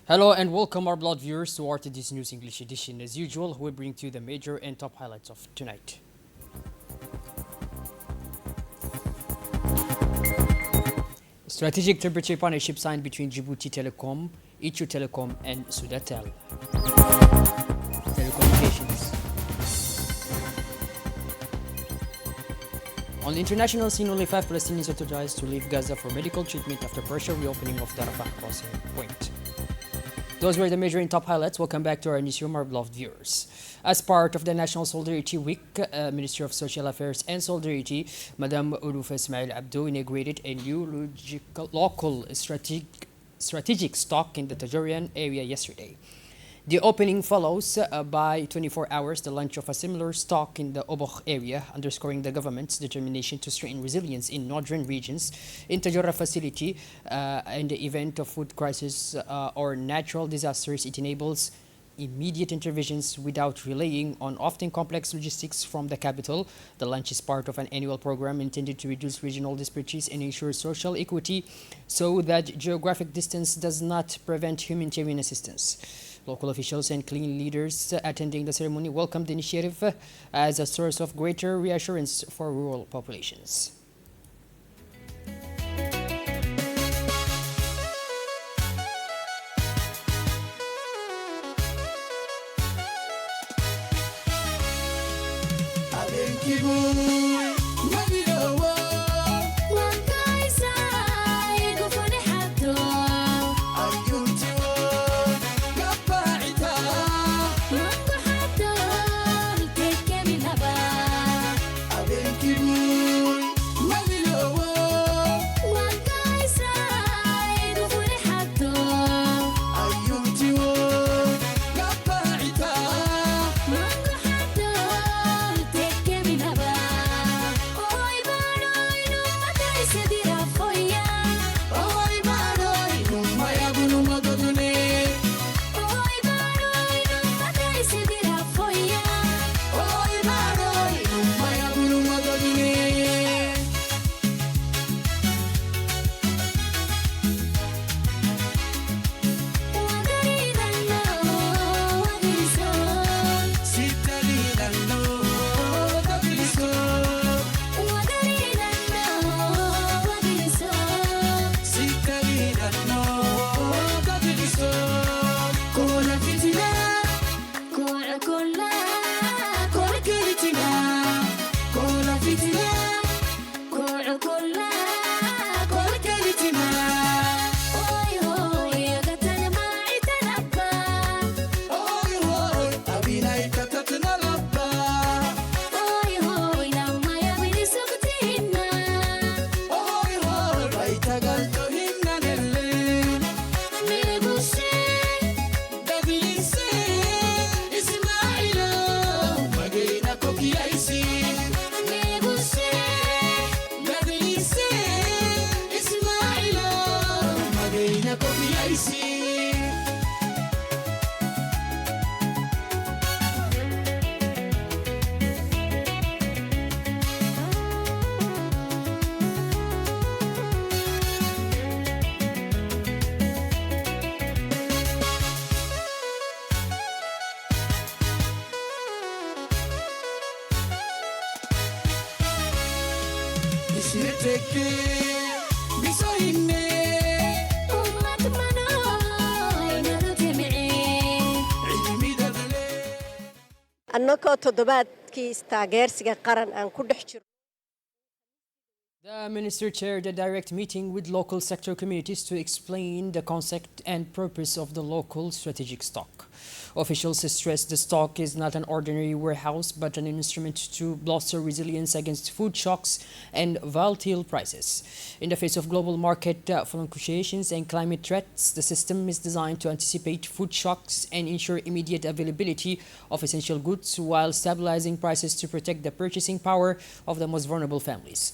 Hello and welcome our blood viewers to our today's news English edition. As usual, we bring to you the major and top highlights of tonight. Strategic temperature partnership signed between Djibouti Telecom, Ethio Telecom and Sudatel. Telecommunications. On the international scene, only 5 Palestinians authorized to leave Gaza for medical treatment after partial reopening of the Rafah crossing point. Those were the major and top highlights. Welcome back to our newsroom, our beloved viewers. As part of the National Solidarity Week, Ministry of Social Affairs and Solidarity, Madam Uluf Ismail Abdo inaugurated a new local strategic stock in the Tajorian area yesterday. The opening follows by 24 hours the launch of a similar stock in the Oboch area, underscoring the government's determination to strengthen resilience in northern regions. In Tajora facility, in the event of food crisis or natural disasters, it enables immediate interventions without relying on often complex logistics from the capital. The launch is part of an annual program intended to reduce regional disparities and ensure social equity so that geographic distance does not prevent humanitarian assistance. Local officials and clean leaders attending the ceremony welcomed the initiative as a source of greater reassurance for rural populations. annagoo toddobaadkii istaageersiga qaran aan ku dhex jiro. The minister chaired a direct meeting with local sector communities to explain the concept and purpose of the local strategic stock. Officials stressed the stock is not an ordinary warehouse but an instrument to bolster resilience against food shocks and volatile prices. In the face of global market fluctuations and climate threats, the system is designed to anticipate food shocks and ensure immediate availability of essential goods while stabilizing prices to protect the purchasing power of the most vulnerable families.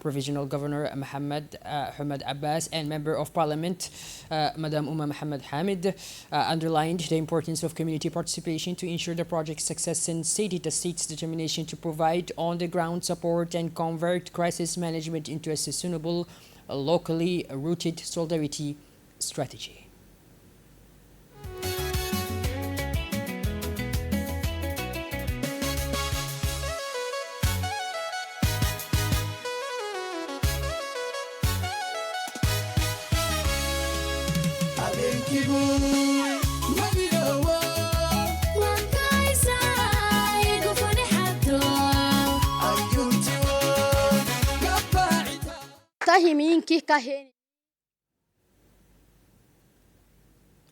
Provisional Governor Mohammed Hamad Abbas and Member of Parliament Madam Uma Mohammed Hamid underlined the importance of community participation to ensure the project's success and stated the state's determination to provide on-the-ground support and convert crisis management into a sustainable, locally rooted solidarity strategy. kahimiinki kaheni.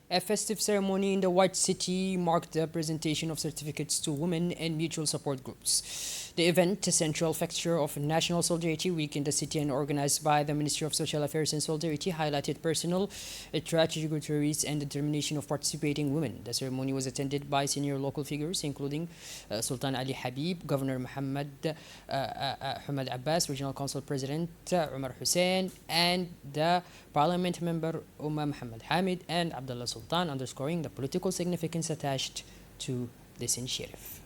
A festive ceremony in the White City marked the presentation of certificates to women and mutual support groups. The event, a central fixture of National Solidarity Week in the city and organized by the Ministry of Social Affairs and Solidarity, highlighted personal trajectories and determination of participating women. The ceremony was attended by senior local figures, including Sultan Ali Habib, Governor Muhammad Hamad Abbas, Regional Council President Umar Hussein, and the Parliament member Umar Muhammad Hamid and Abdullah Sultan, underscoring the political significance attached to this initiative.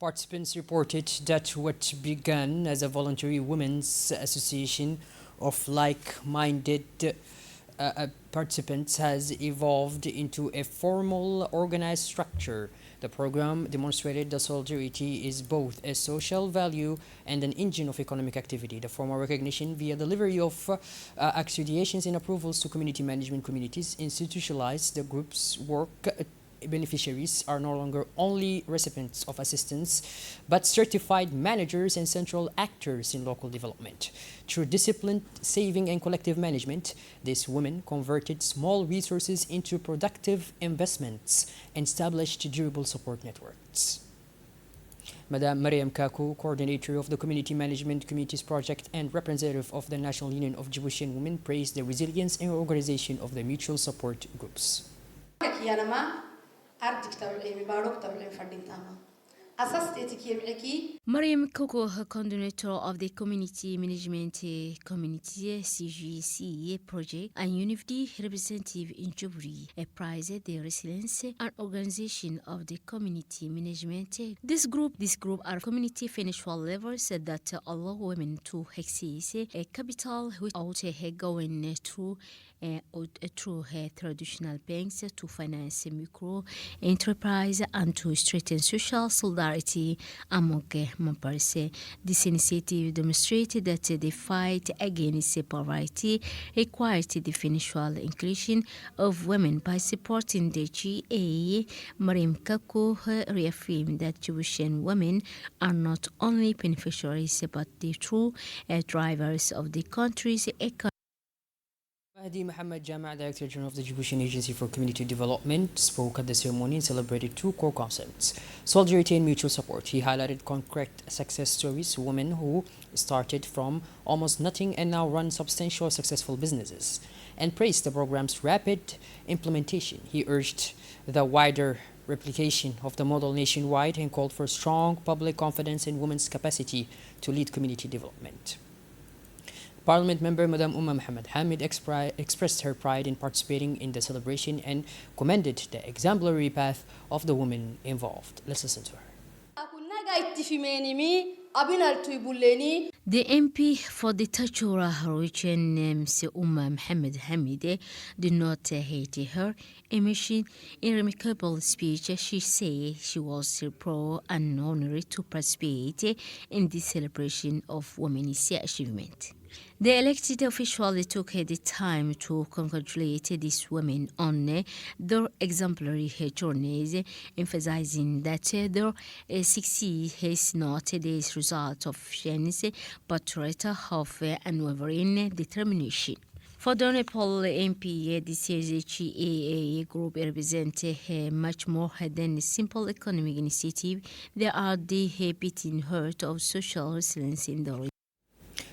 Participants reported that what began as a voluntary women's association of like-minded participants has evolved into a formal organized structure. The program demonstrated that solidarity is both a social value and an engine of economic activity. The formal recognition via delivery of accreditations and approvals to community management communities institutionalized the group's work. Beneficiaries are no longer only recipients of assistance, but certified managers and central actors in local development. Through disciplined saving and collective management, these women converted small resources into productive investments and established durable support networks. Madam Mariam Kaku, coordinator of the Community Management Committees Project and representative of the National Union of Djiboutian Women, praised the resilience and organization of the mutual support groups. Mariam Koko, her coordinator of the Community Management Committee CGC project, and UNIFD representative in Djibouti, praised the resilience and organization of the community management. This group are community financial levels that allow women to access a capital without going through through traditional banks to finance micro enterprise and to strengthen social solidarity among members. This initiative demonstrated that the fight against poverty requires the financial inclusion of women. By supporting the GA, Mariam Kako reaffirmed that Jewish women are not only beneficiaries but the true drivers of the country's economy. Mahdi Mohammed Jama, Director General of the Djiboutian Agency for Community Development, spoke at the ceremony and celebrated two core concepts: solidarity and mutual support. He highlighted concrete success stories, women who started from almost nothing and now run substantial successful businesses, and praised the program's rapid implementation. He urged the wider replication of the model nationwide and called for strong public confidence in women's capacity to lead community development. Parliament member Madam Umma Mohammed Hamid expressed her pride in participating in the celebration and commended the exemplary path of the women involved. Let's listen to her. The MP for the Tachura region, Ms. Umma Mohammed Hamid, did not hate her emission. In a remarkable speech, she said she was proud and honored to participate in the celebration of women's achievement. The elected officials took the time to congratulate these women on their exemplary journeys, emphasizing that their success is not the result of chance, but rather of unwavering determination. For the Honorable MP, the CGA group represents much more than a simple economic initiative. They are the beating heart of social resilience in the region.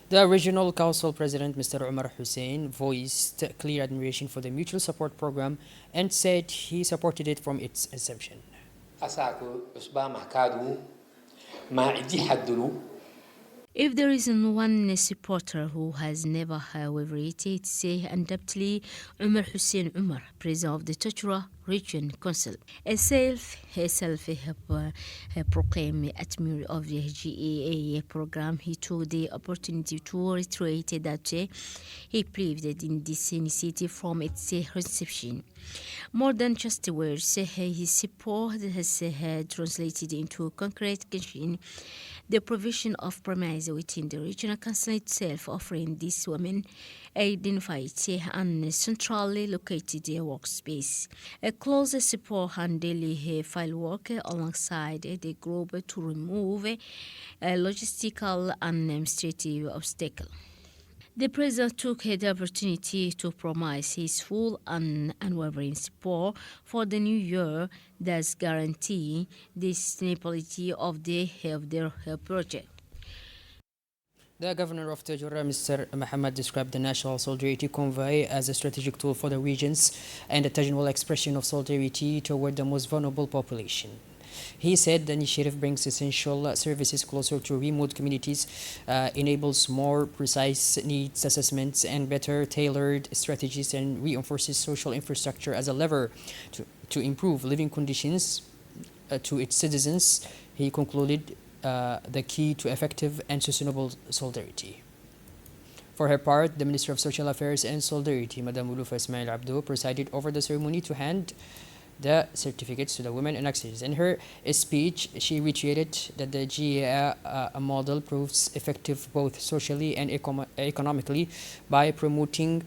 The Regional Council President, Mr. Omar Hussein, voiced clear admiration for the mutual support program and said he supported it from its inception. If there is one supporter who has never wavered, it's undoubtedly Omar Hussein Omar, President of the Tachura Region Council. A self-proclaimed admirer of the GAA program, he took the opportunity to reiterate that he believed in this initiative from its reception. More than just words, his support has translated into concrete action. The provision of premise within the regional council itself, offering these women a dignified and centrally located workspace, a close support and daily file work alongside the group to remove logistical and administrative obstacles. The President took the opportunity to promise his full and unwavering support for the new year, thus guaranteeing the sustainability of their project. The Governor of Tajura, Mr. Mohammed, described the National Solidarity Convoy as a strategic tool for the regions and a tangible expression of solidarity toward the most vulnerable population. He said the initiative brings essential services closer to remote communities, enables more precise needs assessments and better tailored strategies, and reinforces social infrastructure as a lever to improve living conditions to its citizens. He concluded the key to effective and sustainable solidarity. For her part, the Minister of Social Affairs and Solidarity, Madam Ulufa Ismail Abdo, presided over the ceremony to hand the certificates to the women annexes. In her speech, she reiterated that the GEA model proves effective both socially and economically by promoting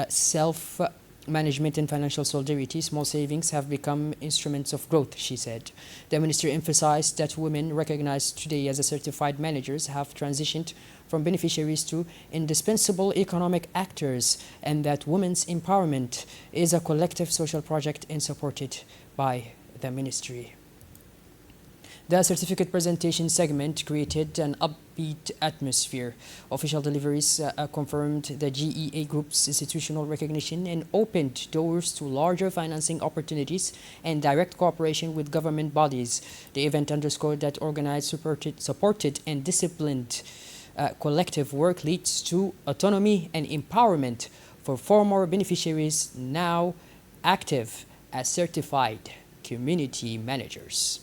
self-management and financial solidarity. Small savings have become instruments of growth, she said. The minister emphasized that women recognized today as certified managers have transitioned from beneficiaries to indispensable economic actors, and that women's empowerment is a collective social project and supported by the ministry. The certificate presentation segment created an upbeat atmosphere. Official deliveries confirmed the GEA Group's institutional recognition and opened doors to larger financing opportunities and direct cooperation with government bodies. The event underscored that organized, supported and disciplined collective work leads to autonomy and empowerment for former beneficiaries now active as certified community managers.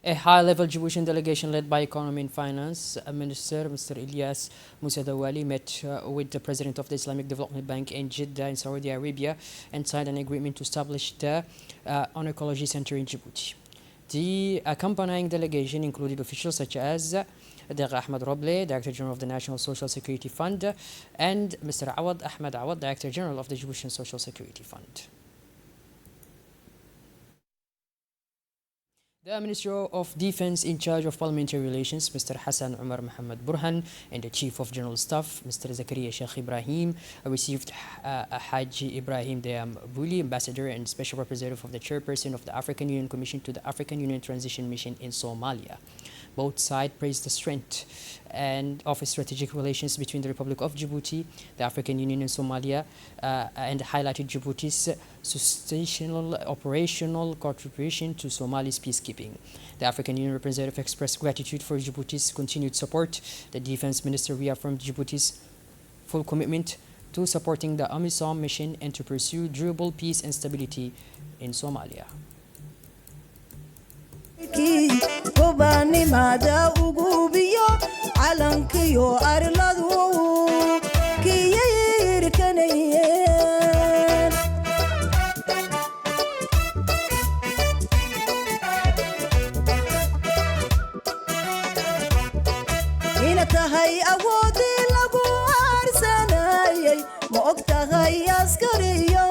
A high-level Djiboutian delegation led by Economy and Finance Minister Mr. Ilyas Musa Dawali met with the President of the Islamic Development Bank in Jeddah in Saudi Arabia and signed an agreement to establish the Oncology Center in Djibouti. The accompanying delegation included officials such as Dagh Ahmed Roble, Director General of the National Social Security Fund, and Mr. Awad Ahmed Awad, Director General of the Djiboutian Social Security Fund. The Minister of Defense in charge of Parliamentary Relations, Mr. Hassan Umar Mohammed Burhan, and the Chief of General Staff, Mr. Zakaria Sheikh Ibrahim, received Haji Ibrahim Dayam Buli, Ambassador and Special Representative of the Chairperson of the African Union Commission to the African Union Transition Mission in Somalia. Both sides praised the strength and of strategic relations between the Republic of Djibouti, the African Union and Somalia, and highlighted Djibouti's substantial operational contribution to Somali's peacekeeping. The African Union representative expressed gratitude for Djibouti's continued support. The Defense Minister reaffirmed Djibouti's full commitment to supporting the AMISOM mission and to pursue durable peace and stability in Somalia. gobanimada ugu biyo calankiyo arladu kiyirkanayeen ina tahay awoodii lagu arsanayay ma og tahay askariyo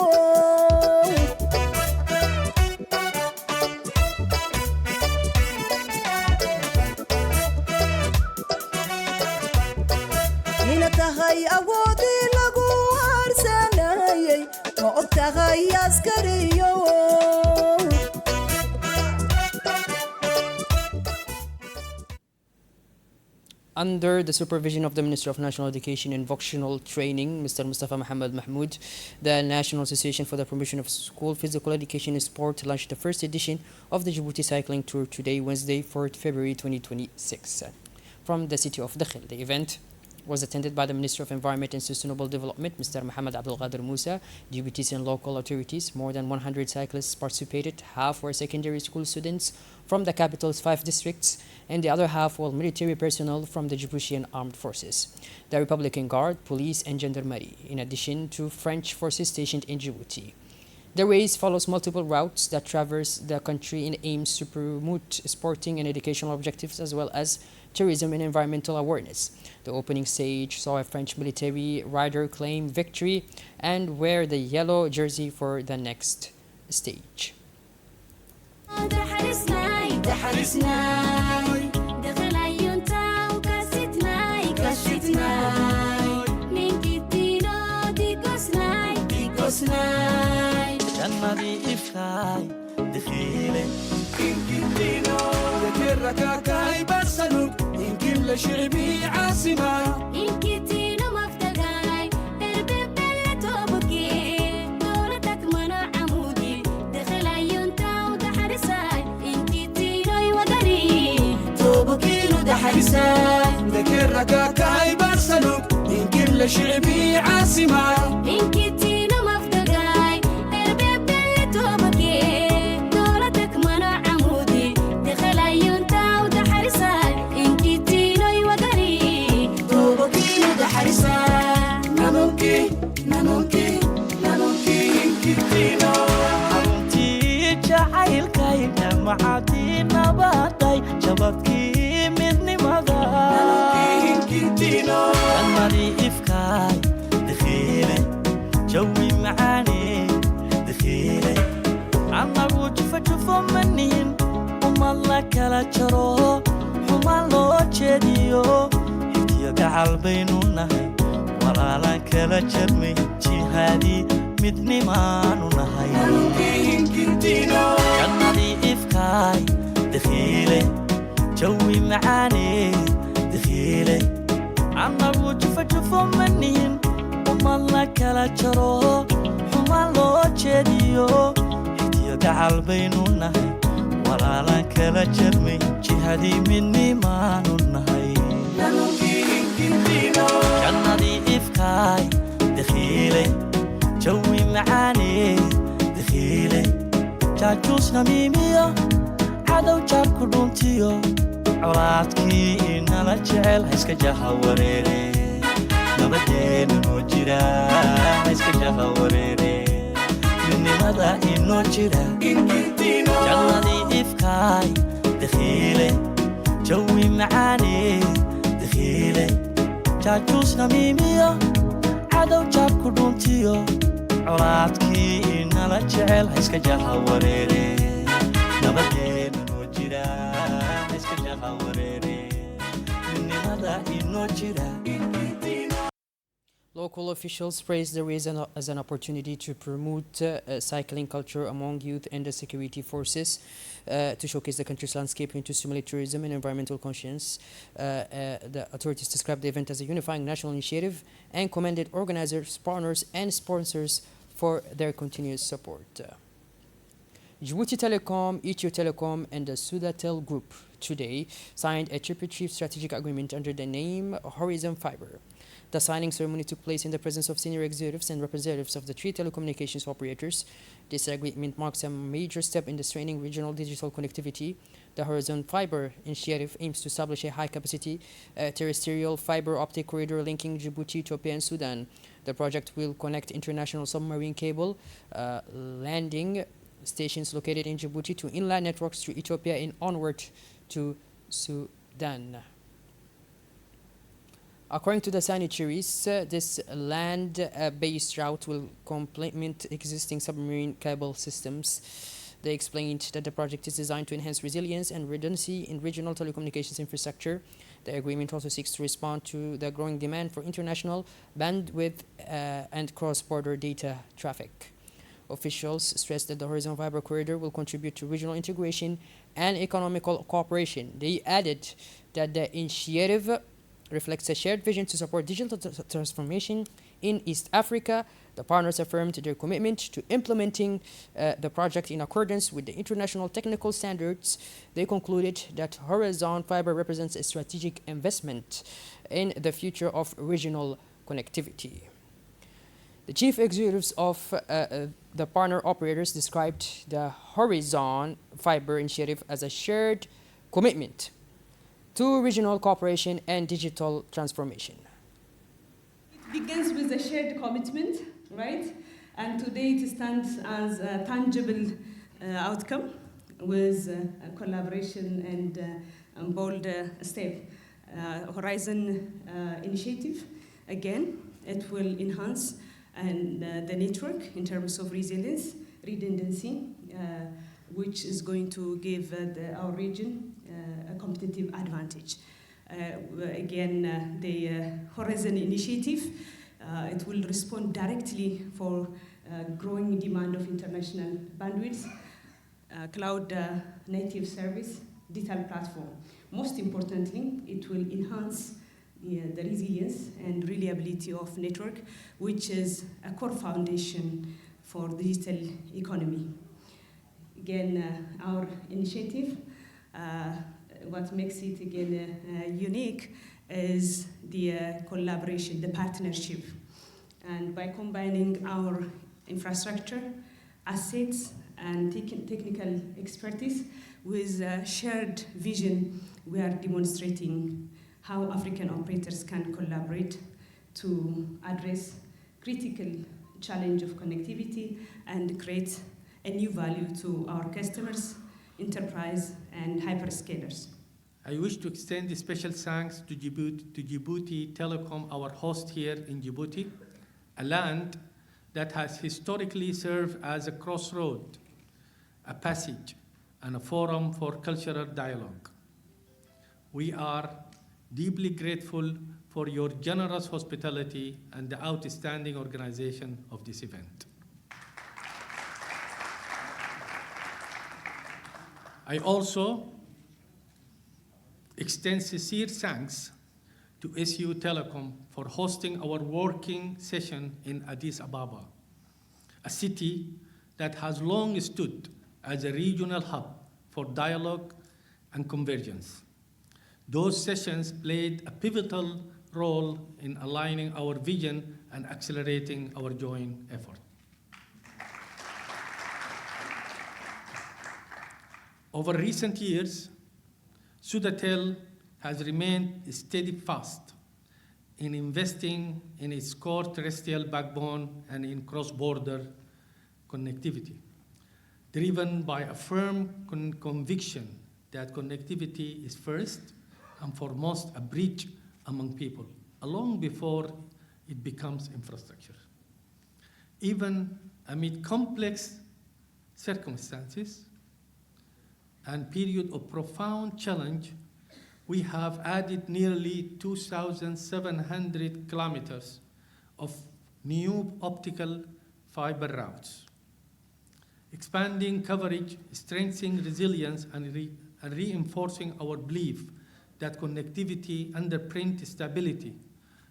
tahay awoodii lagu arsanayay ma og tahay askariyo Under the supervision of the Minister of National Education and Vocational Training, Mr. Mustafa Muhammad Mahmoud, the National Association for the Promotion of School Physical Education and Sport launched the first edition of the Djibouti Cycling Tour today, Wednesday, 4th February 2026. From the city of Dakhil, the event was attended by the Minister of Environment and Sustainable Development, Mr. Mohammed Abdul Qadir Musa, Djibouti's and local authorities. More than 100 cyclists participated. Half were secondary school students from the capital's 5 districts, and the other half were military personnel from the Djiboutian Armed Forces, the Republican Guard, Police, and Gendarmerie, in addition to French forces stationed in Djibouti. The race follows multiple routes that traverse the country and aims to promote sporting and educational objectives as well as tourism and environmental awareness. The opening stage saw a French military rider claim victory and wear the yellow jersey for the next stage. شعبي عاصمة إنكتينو مفتقاي إربي بلتو بكي دولتك منع عمودي دخل عيونتا ودحرساي إنكتينو يودري توبكينو دحرساي ذكر كاكاي برسلوك إن كل شعبي عاصمة إنكتينو مفتقاي إربي بلتو بكي دولتك منع عمودي دخل عيونتا ودحرساي معادينا باطي شبابكي مدني مغاي المالي إفكاي دخيلي جوي معاني دخيلي عنا وجفة جفة منين وما الله كلا جرو وما الله جديو يتيا قعال بينونا ولا لا كلا جرمي جهادي مدني مانونا المالي إفكاي دخيلي جوي معاني دخيلي عنا وجفة جفة منين وما الله كلا جرو وما الله جديو يتيا قعال بينونا ولا لا كلا جرمي jihadii midnimaanu nahay jannadii ifkaay dakhiilay jawi macaanee dakhiilay jaajuus namiimiyo cadow jaabku dhuntiyo colaadkii inala jecel hayska jaha wareere nabadeena noo jira hayska jaha wareere midnimada inoo jira jannadii ifkaay dakhiilay jawi macaanee dakhiilay jaajuus namiimiyo cadow jaabku dhuntiyo colaadkii inala jecel hayska jaha wareere nabadeena noo jira hayska jaha wareere midnimada inoo jira. Local officials praised the race as an opportunity to promote cycling culture among youth and the security forces, to showcase the country's landscape and to stimulate tourism and environmental conscience. The authorities described the event as a unifying national initiative and commended organizers, partners, and sponsors for their continuous support. Djibouti Telecom, Ethio Telecom, and the Sudatel Group today signed a tripartite strategic agreement under the name Horizon Fiber. The signing ceremony took place in the presence of senior executives and representatives of the three telecommunications operators. This agreement marks a major step in the strengthening regional digital connectivity. The Horizon Fiber initiative aims to establish a high-capacity terrestrial fiber optic corridor linking Djibouti, Ethiopia, and Sudan. The project will connect international submarine cable landing stations located in Djibouti to inland networks through Ethiopia and onward to Sudan. According to the signatories, this land-based route will complement existing submarine cable systems. They explained that the project is designed to enhance resilience and redundancy in regional telecommunications infrastructure. The agreement also seeks to respond to the growing demand for international bandwidth and cross-border data traffic. Officials stressed that the Horizon Fiber corridor will contribute to regional integration and economical cooperation. They added that the initiative reflects a shared vision to support digital transformation in East Africa. The partners affirmed their commitment to implementing the project in accordance with the international technical standards. They concluded that Horizon Fiber represents a strategic investment in the future of regional connectivity. The chief executives of the partner operators described the Horizon Fiber initiative as a shared commitment to regional cooperation and digital transformation. It begins with a shared commitment, right? And today it stands as a tangible outcome with collaboration and bold step. Horizon initiative, again, it will enhance the network in terms of resilience, redundancy, which is going to give our region a competitive advantage. The Horizon initiative, it will respond directly for growing demand of international bandwidth, cloud native service, digital platform. Most importantly, it will enhance the resilience and reliability of network, which is a core foundation for the digital economy. Again, our initiative, what makes it again unique is the collaboration, the partnership. And by combining our infrastructure, assets, and technical expertise with a shared vision, we are demonstrating how African operators can collaborate to address critical challenge of connectivity and create a new value to our customers, enterprise, and hyperscalers. I wish to extend a special thanks to Djibouti Telecom, our host here in Djibouti, a land that has historically served as a crossroad, a passage, and a forum for cultural dialogue. We are deeply grateful for your generous hospitality and the outstanding organization of this event. I also extend sincere thanks to SU Telecom for hosting our working session in Addis Ababa, a city that has long stood as a regional hub for dialogue and convergence. Those sessions played a pivotal role in aligning our vision and accelerating our joint effort. Over recent years, Sudatel has remained steadfast in investing in its core terrestrial backbone and in cross-border connectivity, driven by a firm conviction that connectivity is first and foremost a bridge among people, long before it becomes infrastructure. Even amid complex circumstances and period of profound challenge, we have added nearly 2,700 kilometers of new optical fiber routes, expanding coverage, strengthening resilience, and reinforcing our belief that connectivity underpins stability,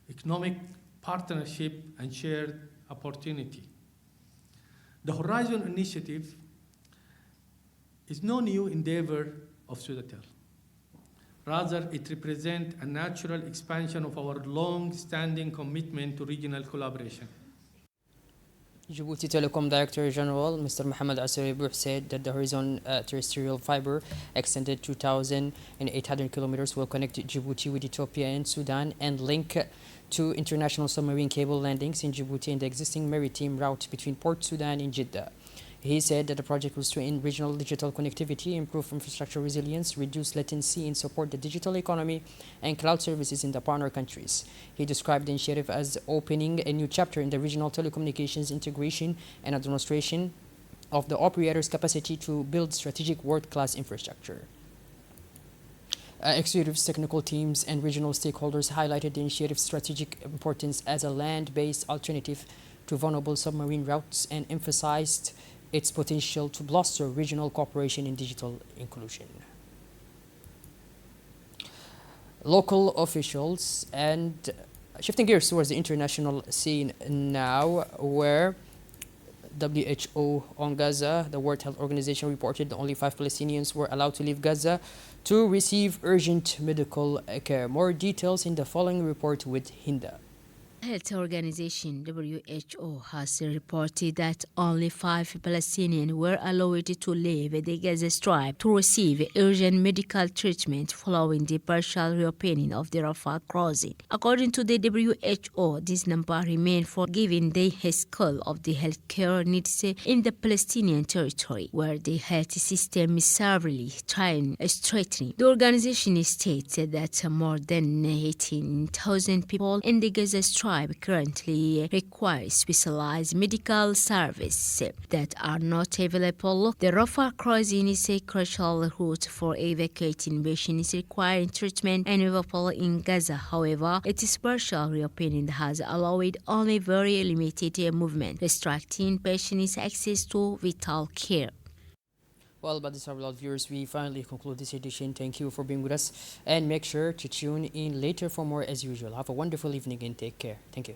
economic partnership, and shared opportunity. The Horizon Initiative is no new endeavor of Sudatel. Rather, it represents a natural expansion of our long-standing commitment to regional collaboration. Djibouti Telecom Director General Mr. Mohamed Assery Bouh said that the Horizon terrestrial fiber extended 2,800 kilometers will connect Djibouti with Ethiopia and Sudan and link to international submarine cable landings in Djibouti and the existing maritime route between Port Sudan and Jeddah. He said that the project will strengthen regional digital connectivity, improve infrastructure resilience, reduce latency, and support the digital economy and cloud services in the partner countries. He described the initiative as opening a new chapter in the regional telecommunications integration and a demonstration of the operator's capacity to build strategic world-class infrastructure. Executives, technical teams, and regional stakeholders highlighted the initiative's strategic importance as a land-based alternative to vulnerable submarine routes and emphasized its potential to bolster regional cooperation in digital inclusion. Local officials, and shifting gears towards the international scene now, where WHO on Gaza, the World Health Organization, reported that only 5 Palestinians were allowed to leave Gaza to receive urgent medical care. More details in the following report with Hinda. Health Organization WHO has reported that only 5 Palestinians were allowed to leave the Gaza Strip to receive urgent medical treatment following the partial reopening of the Rafah crossing. According to the WHO, this number remains for given the scale of the healthcare needs in the Palestinian territory, where the health system is severely strained. The organization states that more than 18,000 people in the Gaza Strip currently require specialized medical services that are not available. The Rafah crossing is a crucial route for evacuating patients requiring treatment and available in Gaza. However, its partial reopening has allowed only very limited movement, restricting patients' access to vital care. Well, but this, our viewers, we finally conclude this edition. Thank you for being with us, and make sure to tune in later for more as usual. Have a wonderful evening and take care. Thank you.